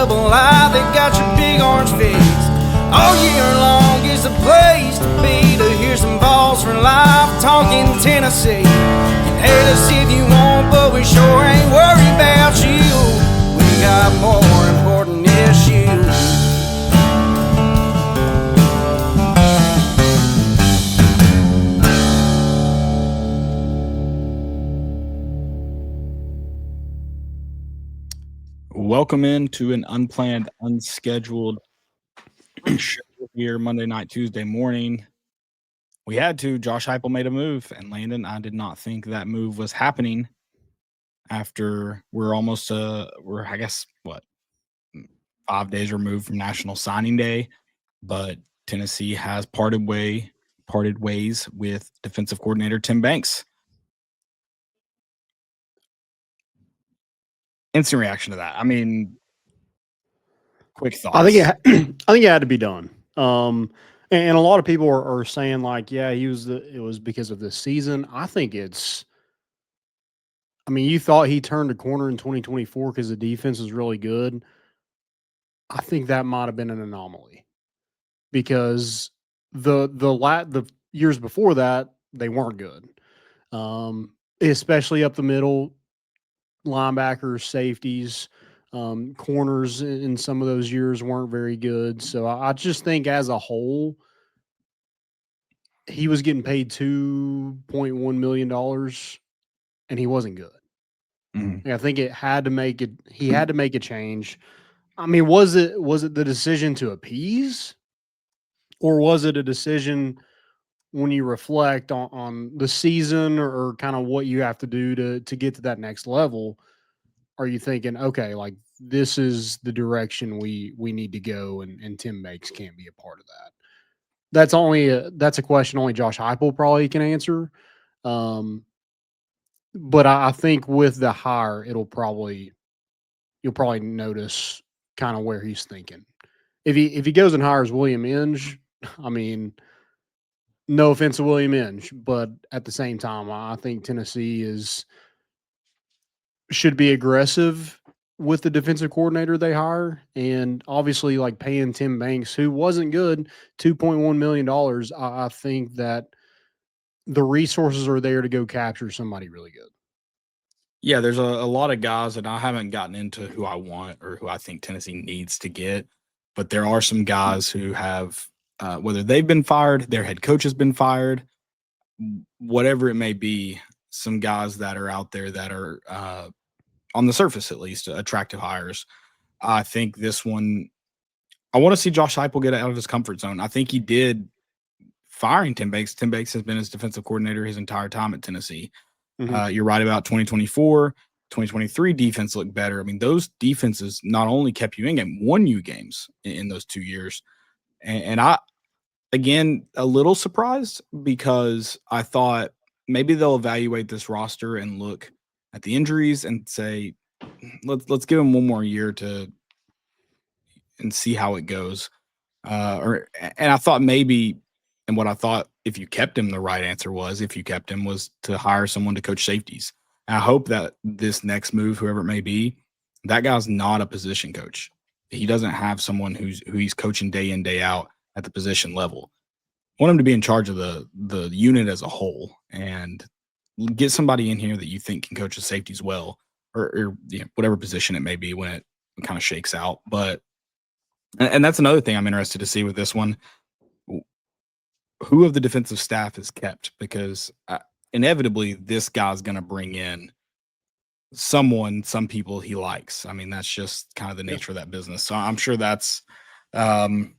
double I that got your big orange face. All year long is the place to be to hear some balls for life talking Tennessee. You can hate us if you want, but we sure ain't worried about you. We got more important issues. Welcome into an unplanned, unscheduled show here Monday night, Tuesday morning. We had to. Josh Heupel made a move, and Landon, I did not think that move was happening after we're almost, I guess, 5 days removed from National Signing Day. But Tennessee has parted ways with defensive coordinator Tim Banks. Instant reaction to that. I mean, quick thoughts. I think it had to be done. And a lot of people are saying like, yeah, it was because of this season. I think you thought he turned a corner in 2024 because the defense was really good. I think that might have been an anomaly because the years before that they weren't good, especially up the middle, linebackers, safeties. Corners in some of those years weren't very good. So I just think as a whole, he was getting paid $2.1 million and he wasn't good. Mm-hmm. I think he had to make a change. I mean, was it the decision to appease, or was it a decision when you reflect on the season or kind of what you have to do to get to that next level? Are you thinking, okay, like this is the direction we need to go, and Tim Banks can't be a part of that? That's a question only Josh Heupel probably can answer. But I think with the hire, you'll probably notice kind of where he's thinking. If he goes and hires William Inge, I mean, no offense to William Inge, but at the same time, I think Tennessee should be aggressive with the defensive coordinator they hire, and obviously like paying Tim Banks, who wasn't good, $2.1 million. I think that the resources are there to go capture somebody really good. Yeah, there's a lot of guys that I haven't gotten into who I want or who I think Tennessee needs to get, but there are some guys who have, whether they've been fired, their head coach has been fired, whatever it may be, some guys that are out there that are, on the surface at least, attractive hires. I think this one, I want to see Josh Heupel get out of his comfort zone. I think he did firing Tim Banks. Tim Banks has been his defensive coordinator his entire time at Tennessee. Mm-hmm. You're right about 2024, 2023 defense looked better. I mean, those defenses not only kept you in game, won you games in those 2 years. And I, again, a little surprised because I thought maybe they'll evaluate this roster and look at the injuries and say, let's give him one more year and see how it goes. And I thought maybe, and what I thought if you kept him, the right answer was to hire someone to coach safeties. And I hope that this next move, whoever it may be, that guy's not a position coach. He doesn't have someone who he's coaching day in, day out at the position level. I want him to be in charge of the unit as a whole and get somebody in here that you think can coach the safeties well, or whatever position it may be when it kind of shakes out. But and that's another thing I'm interested to see with this one. Who of the defensive staff is kept? Because inevitably this guy's going to bring in some people he likes. I mean, that's just kind of the nature of that business. So I'm sure that's going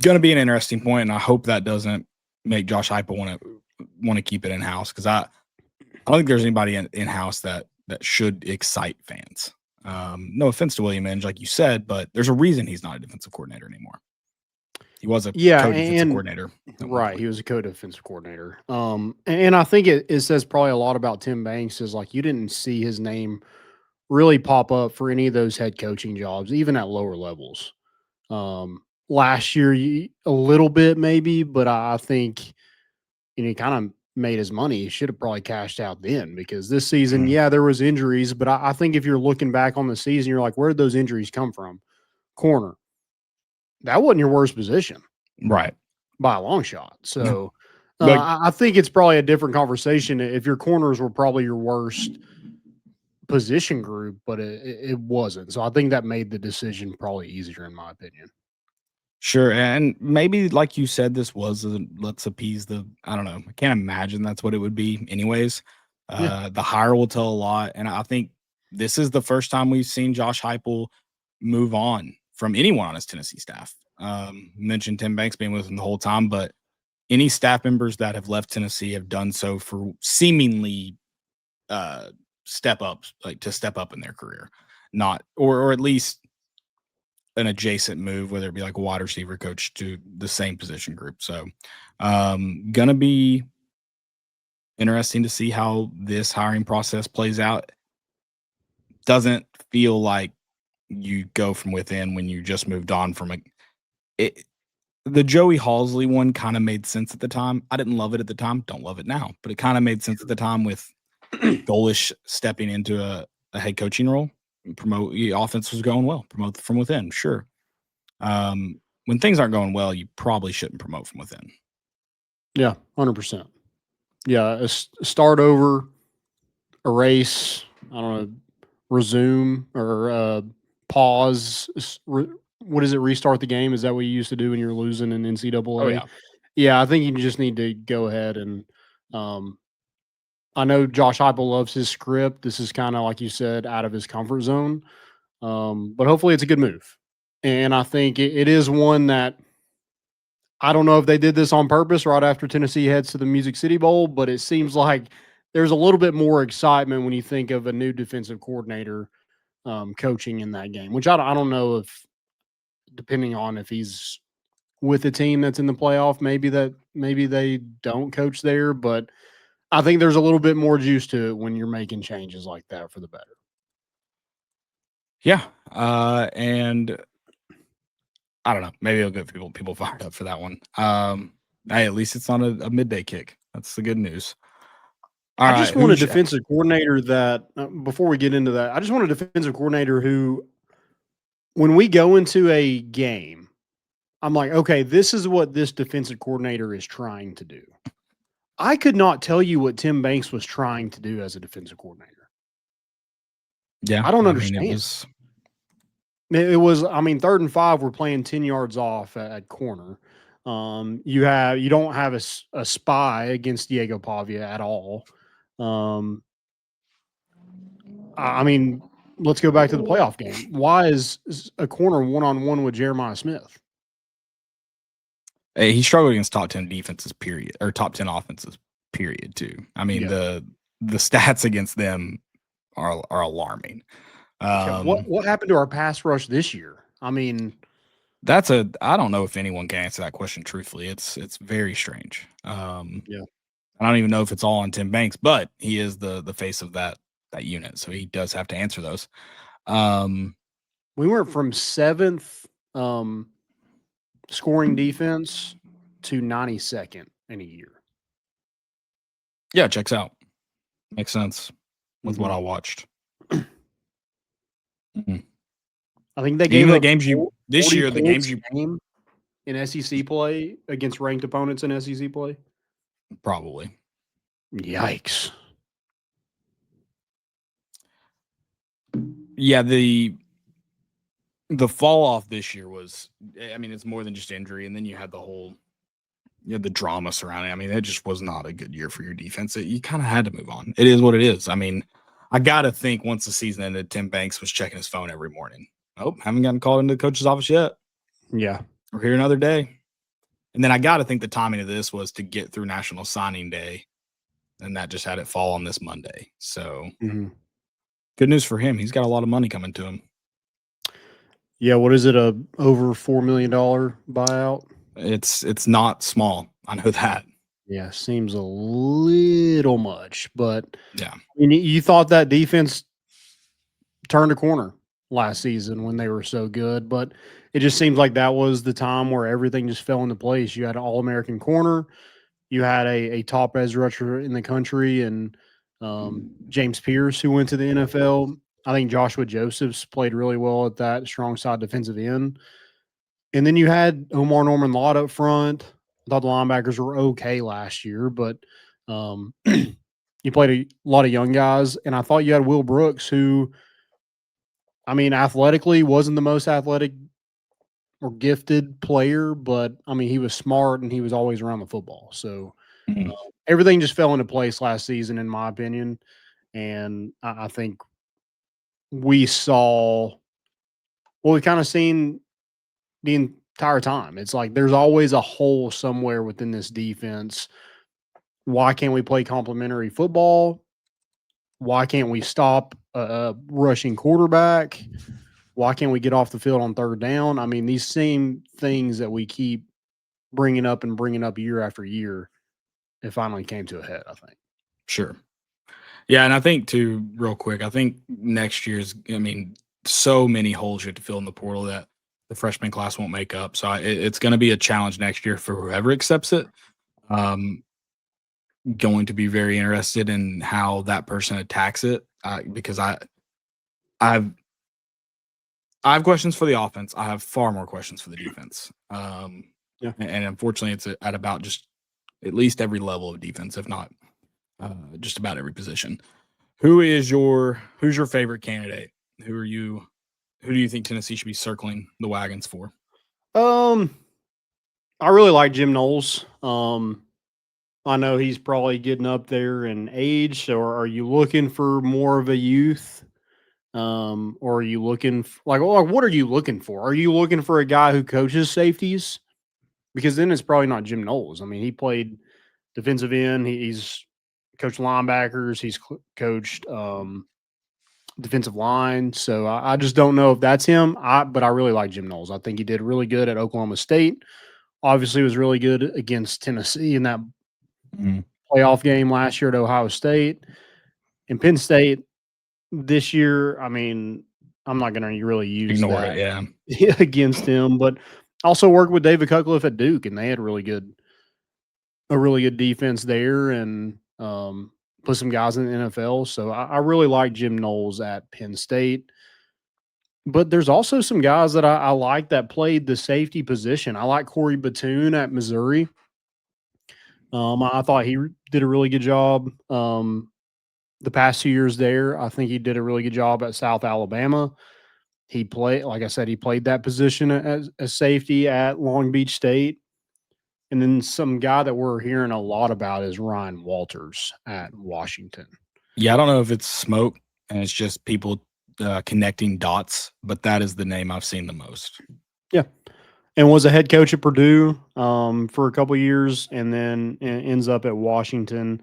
to be an interesting point, and I hope that doesn't make Josh Heupel want to keep it in house, because I don't think there's anybody in house that should excite fans. No offense to William Inge, like you said, but there's a reason he's not a defensive coordinator anymore. He was a co-defensive coordinator. Right, he was a co-defensive coordinator. And I think it says probably a lot about Tim Banks is like you didn't see his name really pop up for any of those head coaching jobs, even at lower levels. Last year, a little bit maybe, but I think he kind of made his money, he should have probably cashed out then, because this season, Mhm. yeah, there was injuries, but I think if you're looking back on the season, you're like, where did those injuries come from? Corner. That wasn't your worst position Right. by a long shot. So Like, I think it's probably a different conversation if your corners were probably your worst position group, but it wasn't. So I think that made the decision probably easier, in my opinion. sure. And maybe, like you said, this was let's appease I don't know. I can't imagine that's what it would be, anyways. Yeah. The hire will tell a lot. And I think this is the first time we've seen Josh Heupel move on from anyone on his Tennessee staff. Mentioned Tim Banks being with him the whole time, but any staff members that have left Tennessee have done so for seemingly step up in their career, not or at least an adjacent move, whether it be like a wide receiver coach to the same position group. So gonna be interesting to see how this hiring process plays out. Doesn't feel like you go from within when you just moved on from the Joey Halsley one kind of made sense at the time. I didn't love it at the time, don't love it now, but it kind of made sense at the time with Golish stepping into a head coaching role. Promote the offense was going well, promote from within, sure. When things aren't going well, you probably shouldn't promote from within. Yeah, 100%. Yeah, start over, erase, I don't know, resume or pause. What is it? Restart the game? Is that what you used to do when you were losing in NCAA? Oh, yeah. Yeah, I think you just need to go ahead and I know Josh Heupel loves his script. This is kind of, like you said, out of his comfort zone. But hopefully it's a good move. And I think it is one that I don't know if they did this on purpose right after Tennessee heads to the Music City Bowl, but it seems like there's a little bit more excitement when you think of a new defensive coordinator coaching in that game, which I don't know if, depending on if he's with a team that's in the playoff, maybe they don't coach there, but I think there's a little bit more juice to it when you're making changes like that for the better. Yeah. And I don't know. Maybe it'll get people fired up for that one. Hey, at least it's not a midday kick. That's the good news. All I right. just want a defensive coordinator that, before we get into that, I just want a defensive coordinator who, when we go into a game, I'm like, okay, this is what this defensive coordinator is trying to do. I could not tell you what Tim Banks was trying to do as a defensive coordinator. Yeah. I don't mean, understand. it was, 3rd and 5, we're playing 10 yards off at corner. You don't have a spy against Diego Pavia at all. Let's go back to the playoff game. Why is a corner one-on-one with Jeremiah Smith? He struggled against top 10 defenses, period, or top 10 offenses, period, too. I mean, the stats against them are alarming. What happened to our pass rush this year? I mean, I don't know if anyone can answer that question truthfully. It's very strange. I don't even know if it's all on Tim Banks, but he is the face of that unit, so he does have to answer those. We went from 7th scoring defense to 92nd in a year. Yeah, checks out. Makes sense with what I watched. I think they gave even the up games you this year, the games you game in SEC play against ranked opponents in SEC play. Probably. Yikes. Yeah, the fall off this year was, I mean, it's more than just injury, and then you had the drama surrounding it. I mean, it just was not a good year for your defense. You kind of had to move on. It is what it is. I mean, I got to think once the season ended, Tim Banks was checking his phone every morning. Oh, haven't gotten called into the coach's office yet. Yeah. We're here another day. And then I got to think the timing of this was to get through National Signing Day, and that just had it fall on this Monday. So good news for him. He's got a lot of money coming to him. Yeah, what is it? Over $4 million buyout? It's not small. I know that. Yeah, seems a little much, but yeah. I mean, you thought that defense turned a corner last season when they were so good, but it just seems like that was the time where everything just fell into place. You had an All-American corner. You had a top edge rusher in the country, and James Pierce, who went to the NFL. I think Joshua Josephs played really well at that strong side defensive end. And then you had Omar Norman Lott up front. I thought the linebackers were okay last year, but you played a lot of young guys. And I thought you had Will Brooks, who, I mean, athletically wasn't the most athletic or gifted player, but I mean, he was smart and he was always around the football. So everything just fell into place last season, in my opinion. And I think we saw what we kind of seen the entire time. It's like there's always a hole somewhere within this defense. Why can't we play complementary football? Why can't we stop a rushing quarterback? Why can't we get off the field on third down? I mean, these same things that we keep bringing up year after year, it finally came to a head, I think. Sure. Yeah, and I think too, real quick, I think next year's, I mean, so many holes you have to fill in the portal that the freshman class won't make up. So it's going to be a challenge next year for whoever accepts it. Going to be very interested in how that person attacks it because I have questions for the offense. I have far more questions for the defense. Yeah. And unfortunately, it's at about just at least every level of defense, if not just about every position. Who's your favorite candidate? Who do you think Tennessee should be circling the wagons for? I really like Jim Knowles. I know he's probably getting up there in age. Or are you looking for more of a youth? Or are you looking like what are you looking for? Are you looking for a guy who coaches safeties? Because then it's probably not Jim Knowles. I mean, he played defensive end. He's coached linebackers. He's coached defensive line. So I just don't know if that's him. But I really like Jim Knowles. I think he did really good at Oklahoma State. Obviously, was really good against Tennessee in that playoff game last year at Ohio State. In Penn State this year, I mean, I'm not going to really use Ignore that it, yeah, against him, but also worked with David Cutcliffe at Duke, and they had a really good defense there, and put some guys in the NFL. So I really like Jim Knowles at Penn State. But there's also some guys that I like that played the safety position. I like Corey Batoon at Missouri. I thought he did a really good job the past 2 years there. I think he did a really good job at South Alabama. He played, like I said, he played that position as safety at Long Beach State. And then some guy that we're hearing a lot about is Ryan Walters at Washington. Yeah, I don't know if it's smoke and it's just people connecting dots, but that is the name I've seen the most. Yeah. And was a head coach at Purdue for a couple of years, and then ends up at Washington.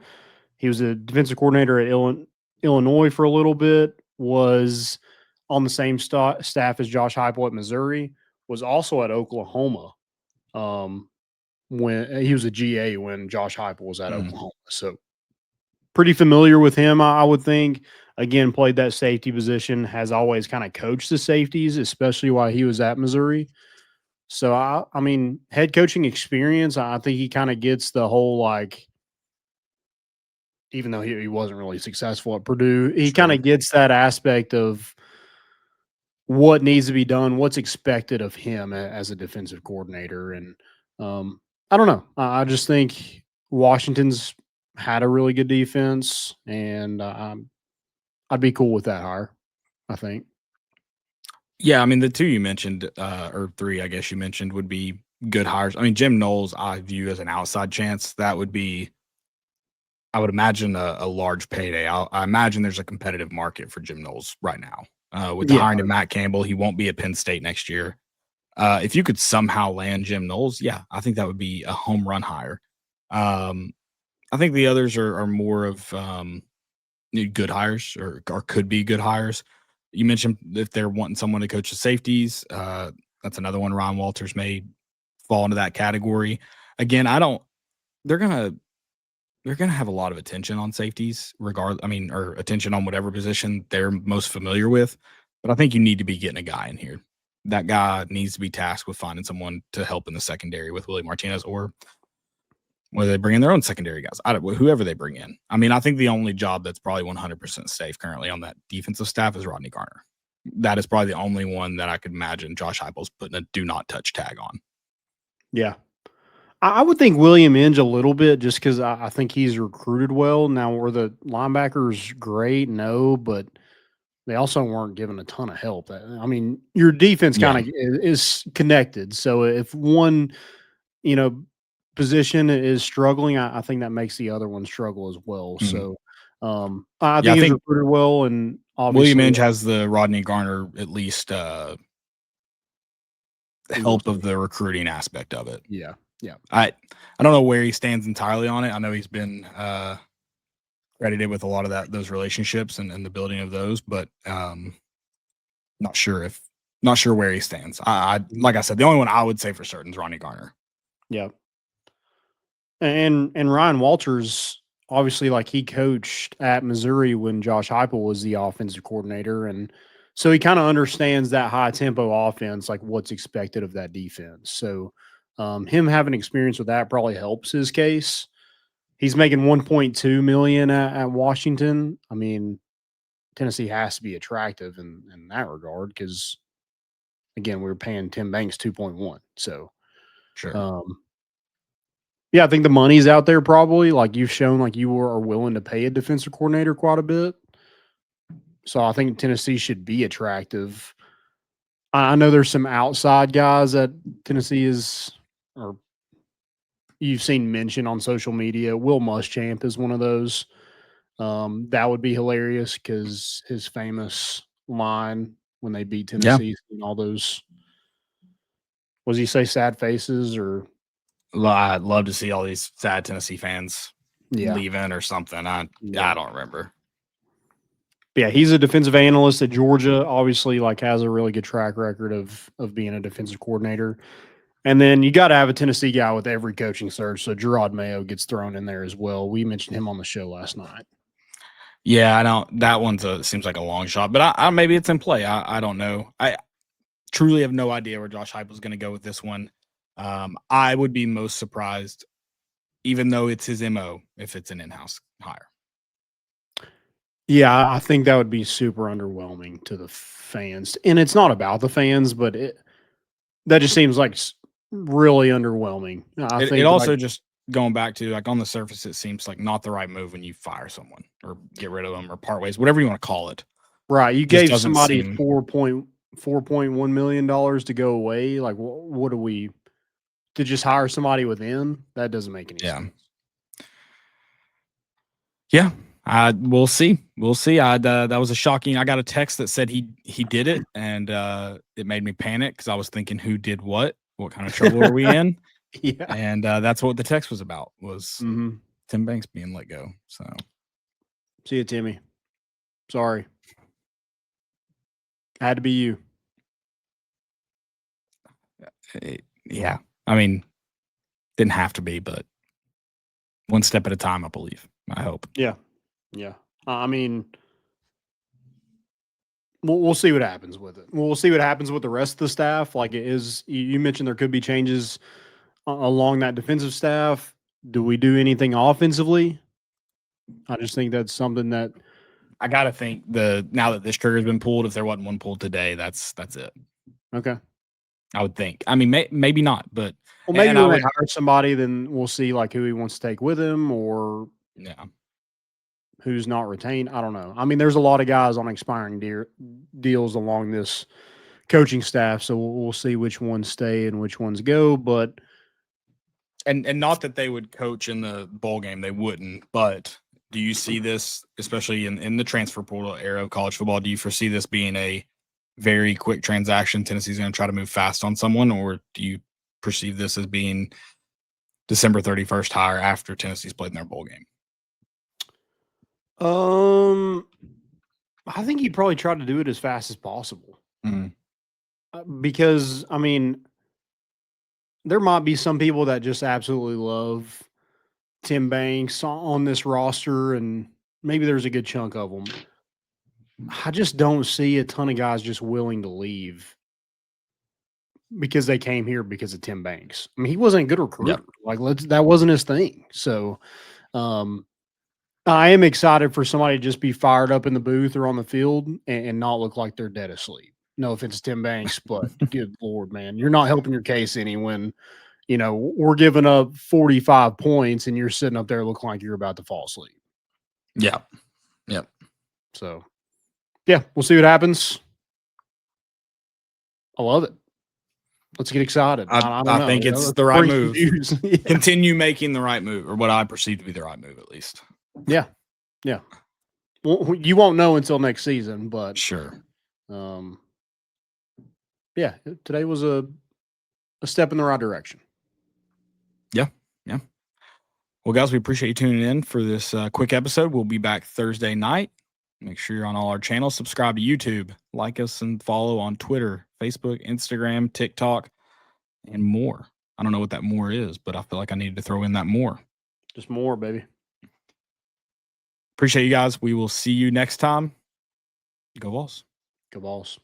He was a defensive coordinator at Illinois for a little bit, was on the same staff as Josh Heupel at Missouri, was also at Oklahoma when he was a GA when Josh Heupel was at Oklahoma. So pretty familiar with him, I would think. Again, played that safety position, has always kind of coached the safeties, especially while he was at Missouri. So, I mean, head coaching experience, I think he kind of gets the whole, like, even though he wasn't really successful at Purdue, he kind of gets that aspect of what needs to be done, what's expected of him as a defensive coordinator. And I don't know. I just think Washington's had a really good defense, and I'd be cool with that hire, I think. Yeah, I mean, the two you mentioned, or three, I guess you mentioned, would be good hires. I mean, Jim Knowles, I view as an outside chance. That would be, I would imagine, a large payday. I imagine there's a competitive market for Jim Knowles right now. With the hiring of Matt Campbell, he won't be at Penn State next year. If you could somehow land Jim Knowles, yeah, I think that would be a home run hire. I think the others are more of good hires or could be good hires. You mentioned if they're wanting someone to coach the safeties, that's another one. Ryan Walters may fall into that category. Again, they're gonna have a lot of attention on safeties, or attention on whatever position they're most familiar with. But I think you need to be getting a guy in here. That guy needs to be tasked with finding someone to help in the secondary with Willie Martinez, or whether they bring in their own secondary guys, whoever they bring in. I mean, I think the only job that's probably 100% safe currently on that defensive staff is Rodney Garner. That is probably the only one that I could imagine Josh Heupel's putting a do not touch tag on. Yeah. I would think William Inge a little bit just because I think he's recruited well. Now, were the linebackers great? No, but they also weren't given a ton of help. I mean, your defense kind of is connected. So if one, position is struggling, I think that makes the other one struggle as well. Mhm. So I think he's recruited well, and obviously William Inge has the Rodney Garner at least help of the recruiting aspect of it. Yeah. Yeah. I don't know where he stands entirely on it. I know he's been credited with a lot of those relationships and the building of those, but not sure where he stands. I like I said, the only one I would say for certain is Rodney Garner. Yeah. And Ryan Walters, obviously, like, he coached at Missouri when Josh Heupel was the offensive coordinator, and so he kind of understands that high tempo offense, like what's expected of that defense. So him having experience with that probably helps his case. He's making $1.2 million at Washington. I mean, Tennessee has to be attractive in that regard because, again, we were paying Tim Banks 2.1. So sure. Yeah, I think the money's out there probably. Like, you've shown like you are willing to pay a defensive coordinator quite a bit. So I think Tennessee should be attractive. I know there's some outside guys that Tennessee or you've seen mention on social media. Will Muschamp is one of those. That would be hilarious because his famous line when they beat Tennessee and all those, was he say sad faces or? I'd love to see all these sad Tennessee fans Yeah. leaving or something. I don't remember. Yeah, he's a defensive analyst at Georgia. Obviously, like, has a really good track record of being a defensive coordinator. And then you got to have a Tennessee guy with every coaching search. So Gerard Mayo gets thrown in there as well. We mentioned him on the show last night. Yeah, I don't. That one seems like a long shot, but I maybe it's in play. I don't know. I truly have no idea where Josh Heupel is going to go with this one. I would be most surprised, even though it's his MO, if it's an in-house hire. Yeah, I think that would be super underwhelming to the fans. And it's not about the fans, but that just seems like really underwhelming. I think it also just going back to, like, on the surface, it seems like not the right move when you fire someone or get rid of them or part ways, whatever you want to call it. Right. You gave somebody $4.1 million to go away. Like, what do we to just hire somebody within? That doesn't make any sense. Yeah. We'll see. We'll see. That was a shocking. I got a text that said he did it, and it made me panic because I was thinking, who did what? What kind of trouble are we in? Yeah. And that's what the text was about, was Tim Banks being let go. So see you, Timmy. Sorry. Had to be you. Yeah. I mean, didn't have to be, but one step at a time, I believe. I hope. Yeah. Yeah. I mean, we'll see what happens with it. We'll see what happens with the rest of the staff. Like, you mentioned there could be changes along that defensive staff. Do we do anything offensively? I just think that's something that I got to think now that this trigger's been pulled, if there wasn't one pulled today, that's it. Okay. I would think. I mean, maybe not, but maybe when they hire somebody, then we'll see like who he wants to take with him or who's not retained. I don't know. I mean, there's a lot of guys on expiring deals along this coaching staff, so we'll see which ones stay and which ones go. But and not that they would coach in the bowl game, they wouldn't. But do you see this, especially in the transfer portal era of college football? Do you foresee this being a very quick transaction? Tennessee's going to try to move fast on someone, or do you perceive this as being December 31st hire after Tennessee's played in their bowl game? I think he'd probably try to do it as fast as possible. Because, I mean, there might be some people that just absolutely love Tim Banks on this roster, and maybe there's a good chunk of them. I just don't see a ton of guys just willing to leave because they came here because of Tim Banks. I mean, he wasn't a good recruiter. Like that wasn't his thing. So I am excited for somebody to just be fired up in the booth or on the field and not look like they're dead asleep. No offense to Tim Banks, but good Lord, man, you're not helping your case any when, we're giving up 45 points and you're sitting up there looking like you're about to fall asleep. Yeah. Yep. So, yeah, we'll see what happens. I love it. Let's get excited. I don't know. think it's the right move. Yeah. Continue making the right move, or what I perceive to be the right move, at least. Yeah. Yeah. Well, you won't know until next season, but sure. Yeah, today was a step in the right direction. Yeah. Yeah. Well, guys, we appreciate you tuning in for this quick episode. We'll be back Thursday night. Make sure you're on all our channels. Subscribe to YouTube. Like us and follow on Twitter, Facebook, Instagram, TikTok, and more. I don't know what that more is, but I feel like I needed to throw in that more. Just more, baby. Appreciate you guys. We will see you next time. Go Vols. Go Vols.